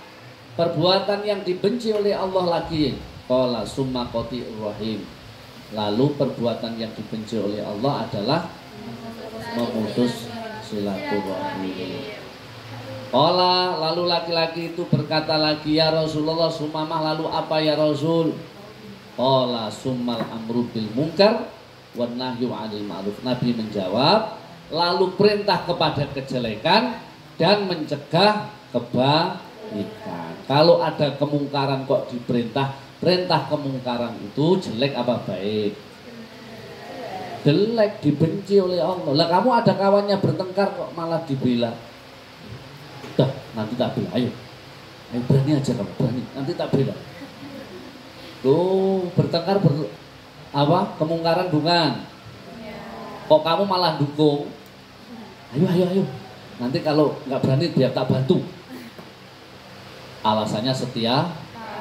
[SPEAKER 1] perbuatan yang dibenci oleh Allah lagi? Qala summa qati'ur rahim, lalu perbuatan yang dibenci oleh Allah adalah memutus silaturahmi. Qala, lalu laki-laki itu berkata lagi, ya Rasulullah sumamah, lalu apa ya Rasul? Qala summal amru bil munkar wan nahyu 'anil ma'ruf. Nabi menjawab, lalu perintah kepada kejelekan dan mencegah kebaikan. Kalau ada kemungkaran kok diperintah, perintah kemungkaran itu jelek apa baik? Jelek, dibenci oleh Allah. Lah kamu ada kawannya bertengkar kok malah dibela. Dah, nanti tak bela. Ayo berani aja kamu, berani. Nanti tak bela. Tuh, bertengkar apa? Kemungkaran bukan? Kok kamu malah dukung? Ayo. Nanti kalau nggak berani biar tak bantu. Alasannya setia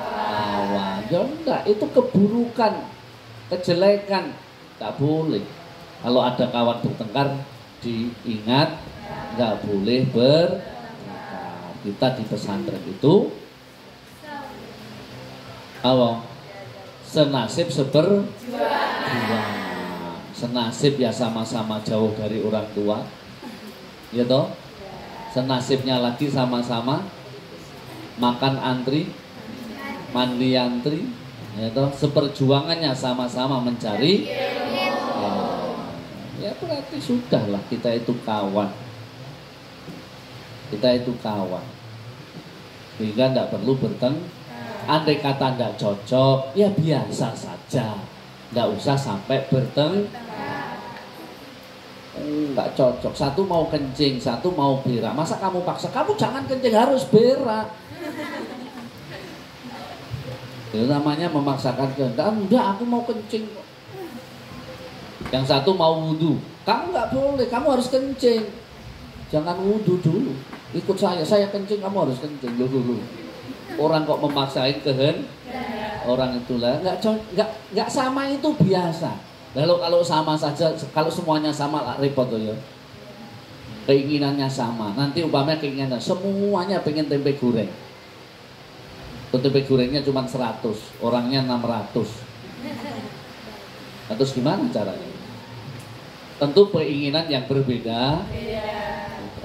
[SPEAKER 1] kawan. Ya enggak, itu keburukan, kejelekan, nggak boleh. Kalau ada kawan bertengkar, diingat nggak boleh bertengkar. Kita di pesantren itu apa? Senasib seperjuangan. Senasib ya sama-sama jauh dari orang tua, ya toh. Senasibnya lagi sama-sama makan antri, mandi antri, ya toh. Seperjuangannya sama-sama mencari. Ya berarti sudahlah, kita itu kawan. Kita itu kawan. Sehingga tidak perlu bertengkar. Andai kata tidak cocok, ya biasa saja. Tidak usah sampai bertengkar. Nggak cocok. Satu mau kencing, satu mau berak. Masa kamu paksa? Kamu jangan kencing, harus berak. Itu namanya memaksakan kehendak. Enggak, aku mau kencing. Yang satu mau wudhu. Kamu nggak boleh, kamu harus kencing. Jangan wudhu dulu. Ikut saya kencing, kamu harus kencing. Loh. Orang kok memaksain kehendak orang itulah nggak sama, itu biasa. Lalu kalau sama saja, kalau semuanya sama lah repot tuh ya. Keinginannya sama. Nanti umpamanya keinginannya semuanya pengen tempe goreng. Tempe gorengnya cuma 100, orangnya 600. Terus gimana caranya? Tentu keinginan yang berbeda.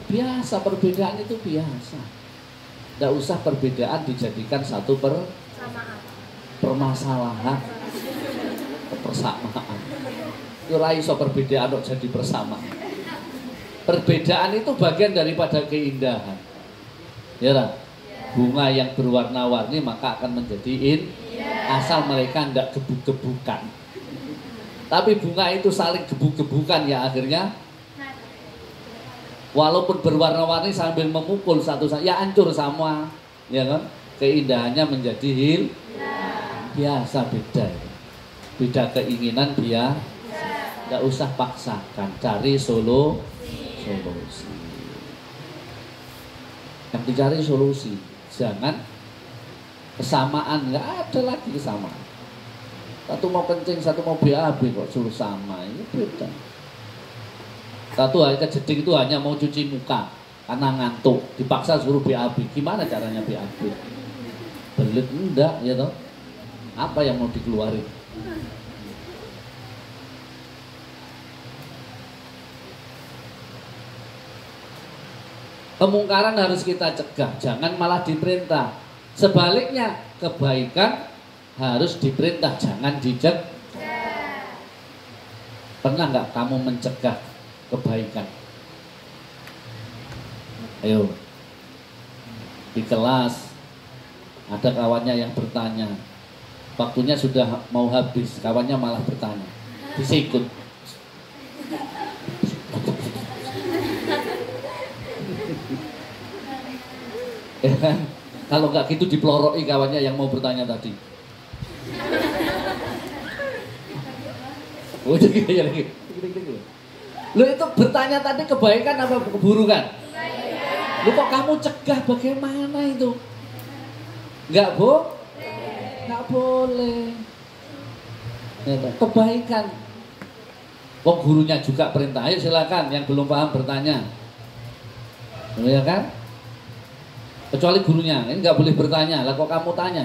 [SPEAKER 1] Biasa, perbedaan itu biasa. Tidak usah perbedaan dijadikan satu permasalahan, persamaan. Ora iso perbedaan kok jadi persamaan. Perbedaan itu bagian daripada keindahan. Ya kan? Bunga yang berwarna-warni maka akan menjadi asal mereka tidak gebuk-gebukan. Tapi bunga itu saling gebuk-gebukan ya akhirnya walaupun berwarna-warni sambil memukul satu ya hancur semua, ya kan? Keindahannya menjadi biasa, beda keinginan dia, tidak usah paksakan, cari solusi. Yang dicari solusi, jangan kesamaan, nggak ada lagi kesamaan. Satu mau kencing, satu mau BAB kok suruh sama, ini beda. Satu hari kejeding itu hanya mau cuci muka karena ngantuk, dipaksa suruh BAB. Gimana caranya BAB? Belit enggak, ya toh? Apa yang mau dikeluarin? Kemungkaran harus kita cegah, jangan malah diperintah. Sebaliknya, kebaikan harus diperintah, jangan dicegah. Pernah nggak kamu mencegah kebaikan? Ayo, di kelas ada kawannya yang bertanya, waktunya sudah mau habis, kawannya malah bertanya, bisa ikut? Kalau nggak gitu dipeloroi kawannya yang mau bertanya tadi. Lu itu bertanya tadi kebaikan apa keburukan? Lu kok kamu cegah, bagaimana itu? Nggak boleh. Kebaikan. Kok gurunya juga perintah, ayo silakan yang belum paham bertanya. Ya kan? Kecuali gurunya, ini nggak boleh bertanya. Lah kok kamu tanya?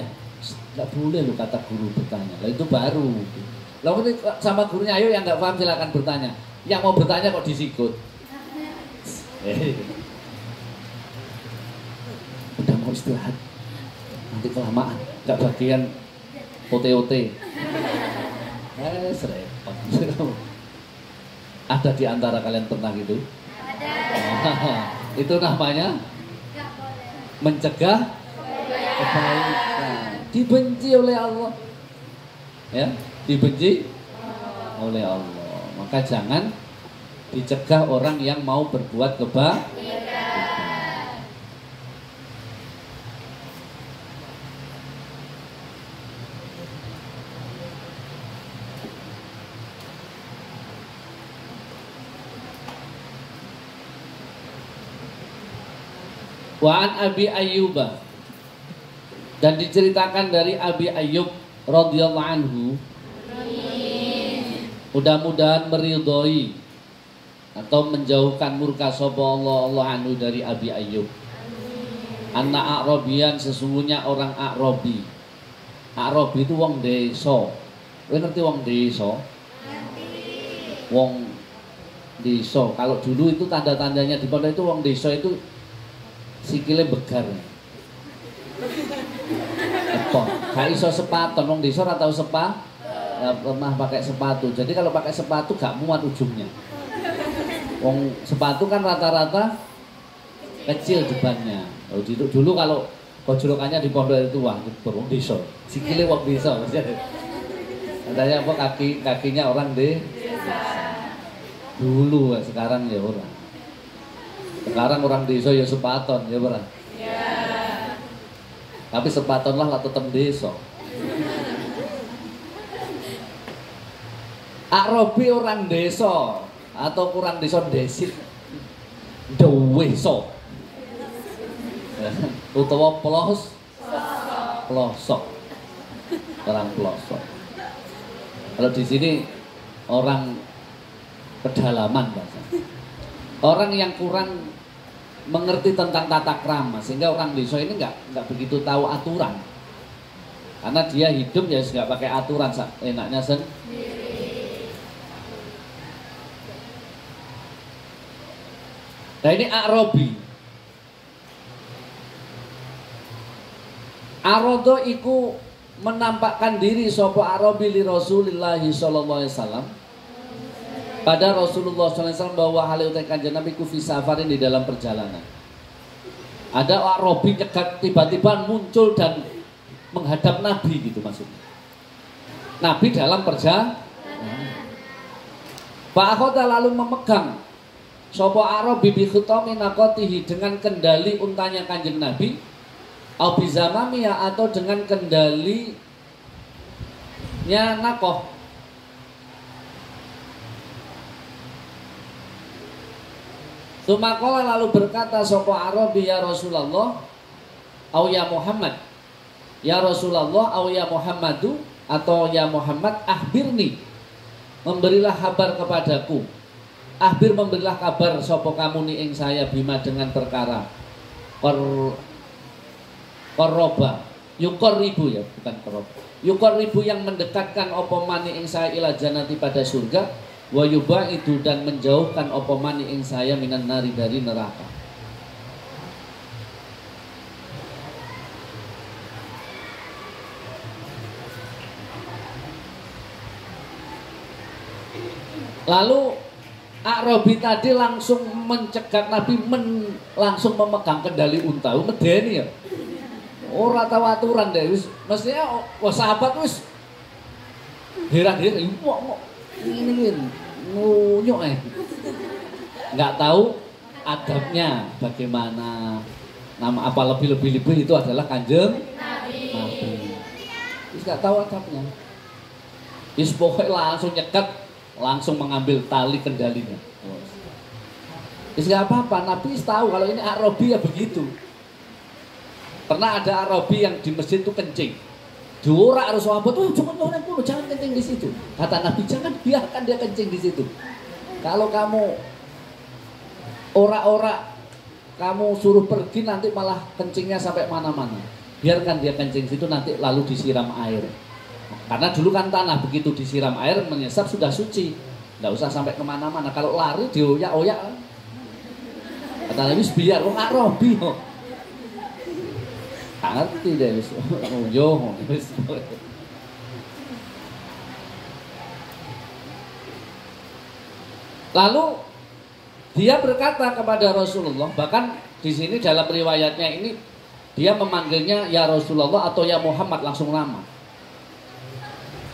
[SPEAKER 1] Nggak boleh lu kata guru bertanya. Lah itu baru. Lalu sama gurunya, ayo yang nggak paham silakan bertanya. Yang mau bertanya kok disikut. Udah mau istirahat, nanti kelamaan, nggak bagian OT. Repot. Ada di antara kalian pernah gitu? Ada. Itu namanya mencegah kebaikan. Dibenci oleh Allah. Ya, dibenci oleh Allah. Maka jangan dicegah orang yang mau berbuat kebaikan. Wa'an Abi Ayyubah, dan diceritakan dari Abi Ayyub radhiyallahu anhu, mudah-mudahan meridhoi atau menjauhkan murka sapa Allah anhu dari Abi Ayyub. Anak A'rabian, sesungguhnya orang A'rabi. A'rabi itu wong desa. Kowe ngerti wong desa? Wong desa. Kalau dulu itu tanda-tandanya di pondok itu wong desa itu sikile begar. Apa? Gak iso sepaton, wong desa ora tau pernah pakai sepatu. Jadi kalau pakai sepatu gak muat ujungnya. Wong sepatu kan rata-rata kecil depannya. Dulu kalau kojolokannya di pondok itu wah, wong desa. Sikile wong desa. Katanya apa kakinya orang desa. Dulu, sekarang ya orang. Sekarang orang desa ya sepaton ya berat. Ya. Tapi sepaton lah tetap desa. A'rabi orang desa atau kurang desa desit. Deweso. Utawa pelosok. Orang pelosok. Kalau di sini orang pedalaman bahasa. Orang yang kurang mengerti tentang tata krama, sehingga orang desa ini nggak begitu tahu aturan, karena dia hidup ya nggak pakai aturan, enaknya sendiri. Nah ini A'rabi. Arodo iku menampakkan diri sapa A'rabi li Rasulillah sallallahu alaihi wasallam pada Rasulullah SAW bahwa hal utai kanjeng Nabi ku fi safarin di dalam perjalanan. Ada Arabi nyegat tiba-tiba muncul dan menghadap Nabi gitu maksudnya. Nabi dalam perjalanan. Pak Akhota lalu memegang sopo Arabi bi khutami naqatihi dengan kendali untanya kanjeng Nabi, au bizamamia atau dengan kendalinya nakoh. Sumakola lalu berkata sopo Arabi ya Rasulullah, au ya Muhammad, ya Rasulullah, au ya Muhammadu atau ya Muhammad, akhbirni, memberilah kabar kepadaku. Akhbir memberilah kabar sopo kamu ni ing saya bima dengan perkara korroba yukor ribu ya bukan korob yukor ribu yang mendekatkan opo mani ing saya ila janati pada surga wa yuba itu dan menjauhkan opo mani ing saya minan nari dari neraka. Lalu Arabi tadi langsung mencegat Nabi langsung memegang kendali unta. Medeni ya. Ora tahu aturan deh wis. Mestinya sahabat wis heran-heran ini ngunyuk Enggak tahu adabnya bagaimana. Nama apa lebih itu adalah kanjeng Nabi. Wis enggak tahu adabnya. Wis pokoknya langsung nyekat, langsung mengambil tali kendalinya. Gak apa-apa, Nabi tahu kalau ini Arabi ya begitu. Pernah ada Arabi yang di masjid itu kencing. Diurak harus sahabat, jangan kencing di situ. Kata Nabi, jangan biarkan dia kencing di situ. Kalau kamu ora-ora, kamu suruh pergi nanti malah kencingnya sampai mana-mana. Biarkan dia kencing situ nanti lalu disiram air. Karena dulu kan tanah begitu disiram air menyesap sudah suci, nggak usah sampai kemana-mana. Kalau lari dioyak-oyak, kata Nabi biar kok Arabi kok. Tak ngerti deh wis. Lalu dia berkata kepada Rasulullah, bahkan di sini dalam riwayatnya ini dia memanggilnya ya Rasulullah atau ya Muhammad langsung nama.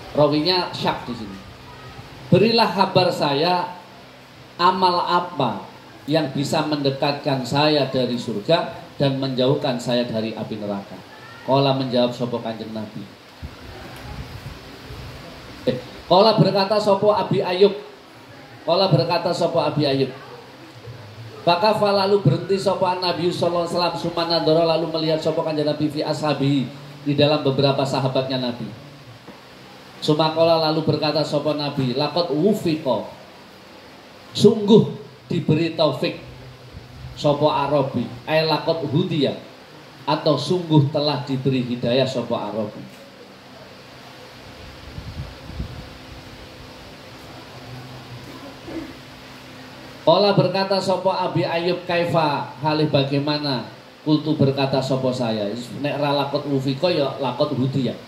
[SPEAKER 1] Rawinya syak di sini. Berilah kabar saya amal apa yang bisa mendekatkan saya dari surga dan menjauhkan saya dari api neraka. Qala menjawab sapa Kanjeng Nabi. Qala berkata sapa Abi Ayyub. Qala berkata sapa Abi Ayyub. Fakafa lalu berhenti sapa Nabi sallallahu alaihi wasallam sumanadara lalu melihat sapa Kanjeng Nabi fi ashabi di dalam beberapa sahabatnya Nabi. Sumakola lalu berkata sapa Nabi, laqad wufiqa, sungguh diberi taufik sapa Arabi, ay laqad hudiya, atau sungguh telah diberi hidayah sapa Arabi. Qala berkata sapa Abi Ayyub, kaifa halih bagaimana? Kultu berkata sapa saya, nek ra laqad wufiqa ya laqad hudiya.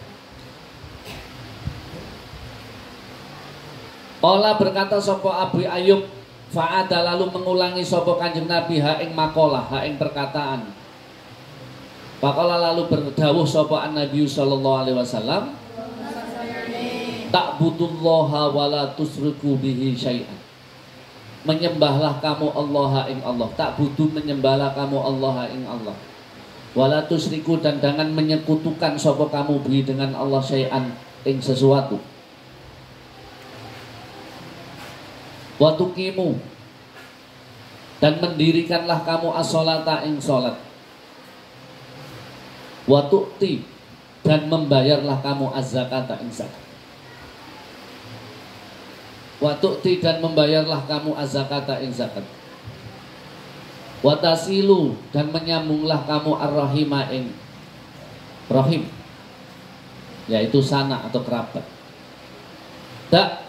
[SPEAKER 1] Qala berkata sapa Abu Ayyub, fa'ada lalu mengulangi sapa Kanjeng Nabi ha ing makalah, ha ing perkataan. Faqala lalu berdawuh sapa Nabi sallallahu alaihi wasallam, ta'budullaha wa la tusyriku bihi syai'an. Menyembahlah kamu Allah ing Allah, ta'budu menyembahlah kamu Allah ing Allah. Wa la tusyriku dan jangan menyekutukan sapa kamu bihi dengan Allah syai'an ing sesuatu. Wa tuqimu dan mendirikanlah kamu as-sholata ing salat. Wa tu'ti dan membayarlah kamu az-zakata ing zakat. Wa tu'ti dan membayarlah kamu az-zakata ing zakat. Wa tasilu dan menyambunglah kamu ar-rahima ing rahim, yaitu sanak atau kerabat. Tak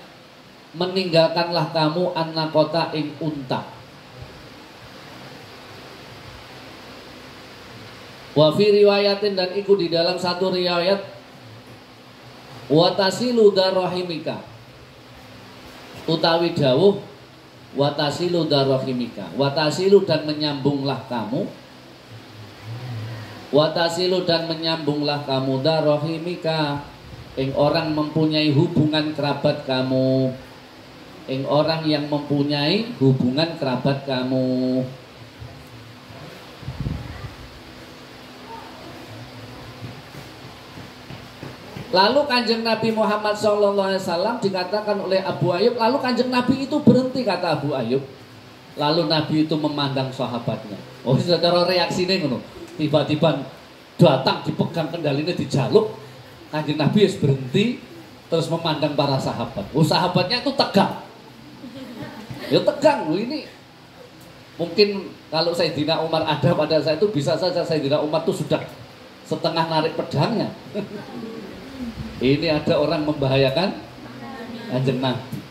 [SPEAKER 1] meninggalkanlah kamu an-naqata ing unta. Wa fi riwayatin dan ikut di dalam satu riwayat wa tasilu darahimika utawi dawuh watasilu darahimika, watasilu dan menyambunglah kamu, watasilu dan menyambunglah kamu darahimika ing orang mempunyai hubungan kerabat kamu, ing orang yang mempunyai hubungan kerabat kamu. Lalu kanjeng Nabi Muhammad SAW dikatakan oleh Abu Ayyub, lalu kanjeng Nabi itu berhenti, kata Abu Ayyub. Lalu Nabi itu memandang sahabatnya. Oh, saudara reaksinya ngono. Tiba-tiba datang dipegang kendalinya dijaluk, kanjeng Nabi harus berhenti terus memandang para sahabat. Oh, sahabatnya itu tegang. Ya tegang, oh, ini mungkin kalau Sayyidina Umar ada pada saya itu bisa saja Sayyidina Umar itu sudah setengah narik pedangnya. Ini ada orang membahayakan kanjeng Nabi.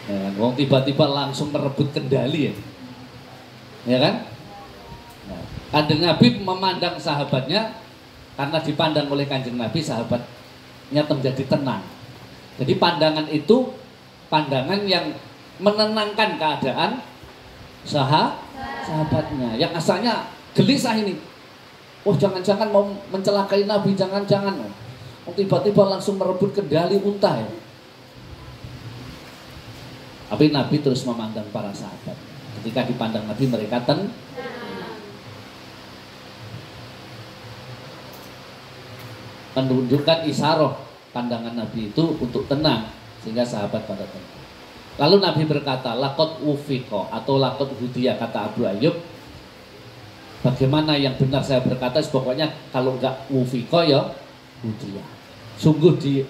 [SPEAKER 1] Ya, wong tiba-tiba langsung merebut kendali ya kan? Nah, kanjeng Nabi memandang sahabatnya, karena dipandang oleh kanjeng Nabi sahabatnya menjadi tenang. Jadi pandangan itu pandangan yang menenangkan keadaan sahabatnya yang asalnya gelisah ini. Oh, jangan-jangan mau mencelakai Nabi, jangan-jangan. Tiba-tiba langsung merebut kendali unta ya. Tapi Nabi terus memandang para sahabat. Ketika dipandang Nabi mereka menunjukkan isyarah pandangan Nabi itu untuk tenang, sehingga sahabat pada tenang. Lalu Nabi berkata, laqad wufiqa atau laqad hudiya, kata Abu Ayyub. Bagaimana yang benar saya berkata, pokoknya kalau enggak wufiqa ya hudiya. Sungguh di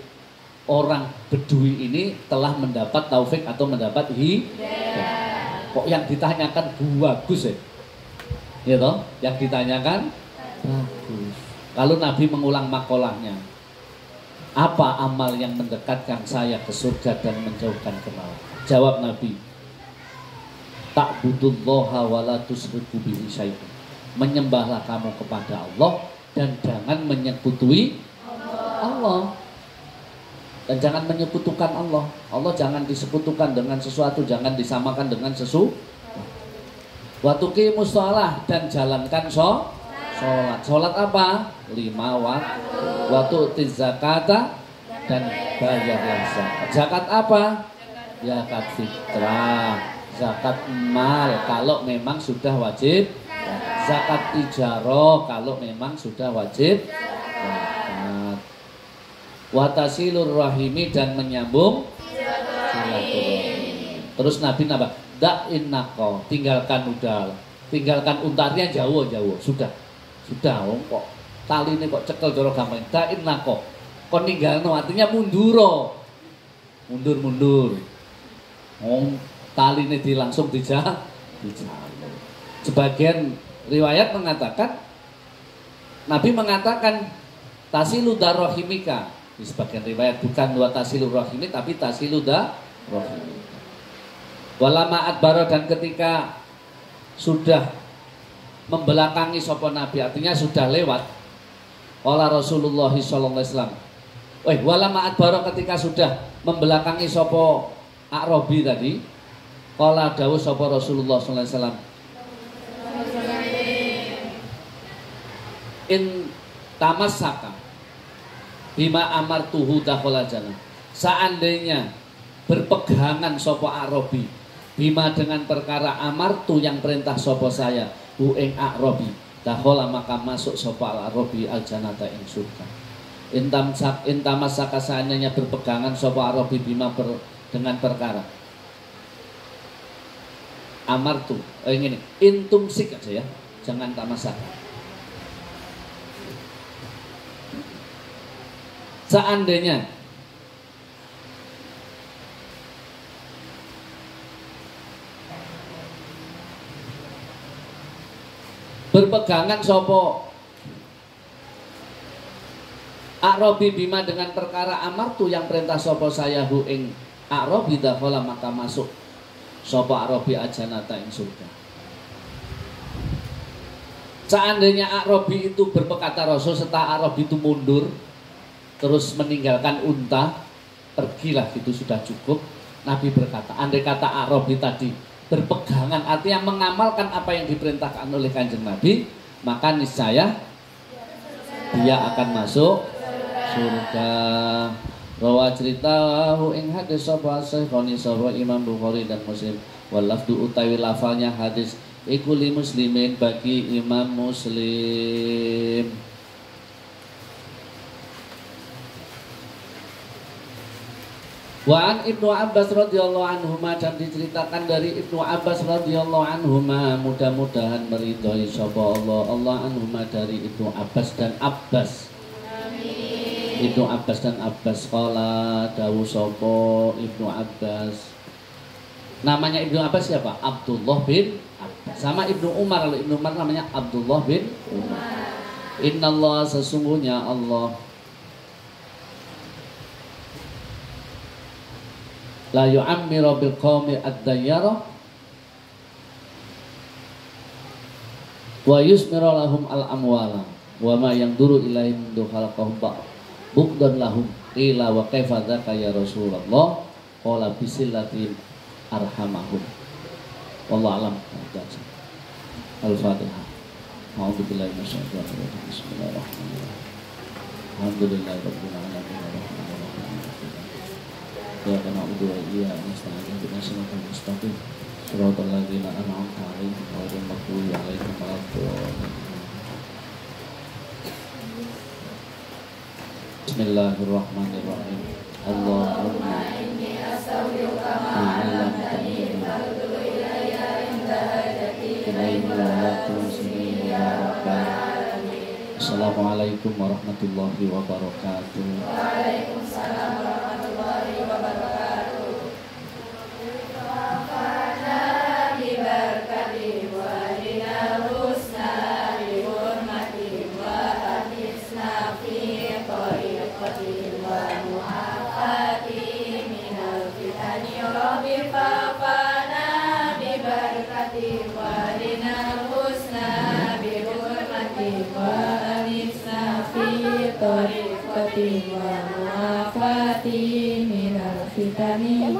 [SPEAKER 1] orang Bedui ini telah mendapat taufik atau mendapat hidayah. Kok yang ditanyakan bagus ya? Ya toh? Yang ditanyakan bagus. Lalu Nabi mengulang makolahnya. Apa amal yang mendekatkan saya ke surga dan menjauhkan ke neraka? Jawab Nabi, ta'budullaha wa la tusyriku bihi syai'an. Menyembahlah kamu kepada Allah dan jangan menyekutui Allah, dan jangan menyekutukan Allah. Allah jangan disekutukan dengan sesuatu, jangan disamakan dengan sesuatu. Wa tuqimus shalah, dan jalankan sholat. Sholat apa? 5 waktu. Wa tu'tiz zakata, dan bayarlah zakat. Zakat apa? Zakat fitrah, zakat mal kalau memang sudah wajib, zakat ijarah kalau memang sudah wajib. Watasilur rahimi, dan menyambung silaturahmi. Terus Nabi nambah, da'in naqo, tinggalkan udal, tinggalkan untarnya jauh. Sudah kok tali ini kok cekel joro gampang. Da'in naqo, kon ninggalno artinya mundur. Tali ini langsung dijaluk. Sebagian riwayat mengatakan, Nabi mengatakan tasilu darahimika. Di sebagian riwayat bukan wa tasilu rahimi, tapi tasilu darahimi. Walama adbaro, dan ketika sudah membelakangi sapa Nabi, artinya sudah lewat. Qala Rasulullah sallallahu alaihi wasallam. Walama adbaro, ketika sudah membelakangi sapa A'rabi tadi. Qala dawuh sapa Rasulullah sallallahu alaihi wasallam. In tamassaka bima amartuhu dakhala jannah. Seandainya berpegangan sapa A'rabi bima, dengan perkara amartu yang perintah sapa saya hu ing A'rabi, dakhala maka masuk sapa A'rabi aljannata ing surga. Intamasaka, seandainya berpegangan sapa A'rabi bima dengan perkara amartu, ini intumsik aja ya, jangan tamasaka. Seandainya berpegangan sopo A'rabi bima dengan perkara amartu yang perintah sopo saya hu ing A'rabi, dakhala maka masuk sopo A'rabi ajanata ing surga. Seandainya A'rabi itu berkata Rasul, setelah A'rabi itu mundur terus meninggalkan unta, pergilah, itu sudah cukup. Nabi berkata, andai kata Arabi tadi berpegangan, artinya mengamalkan apa yang diperintahkan oleh Kanjeng Nabi, maka niscaya dia akan masuk surga. Rawa ceritahu ing hadis sapa Syekhoni sapa Imam Bukhari dan Muslim. Walafdu utawi lafalnya hadis iku li muslimin bagi Imam Muslim. Wa an Ibnu Abbas radhiyallahu anhuma, dan diceritakan dari Ibnu Abbas radhiyallahu anhuma, mudah-mudahan meridhai sapa Allah anhuma dari Ibnu Abbas dan Abbas. Amin. Ibnu Abbas dan Abbas qala dawu sapa Ibnu Abbas. Namanya Ibnu Abbas siapa? Abdullah bin Abbas. Sama Ibnu Umar, kalau Ibnu Umar namanya Abdullah bin Umar. Innallaha, sesungguhnya Allah, la yu'ammiru bil qaumi ad-dayyara wa yusmiru lahum al amwala wa ma yanzuru ilaihim khalaqahum buqdan lahum qila wa kaifa dzaka ya Rasulullah qala bisillatin arhamahum wallahu alam. Al-Fatihah. A'udzu billahi minasyaitonir rajim. Bismillahirrahmanirrahim. Alhamdulillahirabbil alamin. Ya kana udu wa iya nasta'in bi nasmatil mustaqim siratal ladzina an'amta 'alaihim ghairil maghdubi 'alaihim waladdallin. Bismillahirrahmanirrahim. Allahumma inni as'aluka ma 'allamtani fardhu ilayya inda hajati ilayhi wa la tusni ya rabbal alamin. Assalamualaikum warahmatullahi wabarakatuh. Waalaikumsalam warahmatullahi wabarakatuh. Wafana bibarkati wa dinal husna bi hurmati wa atisna fi tariqati wa mu'afati minal fitani rabbi fafana bibarkati wa dinal husna bi hurmati wa atisna fi tariqati wa mu'afati minal fitani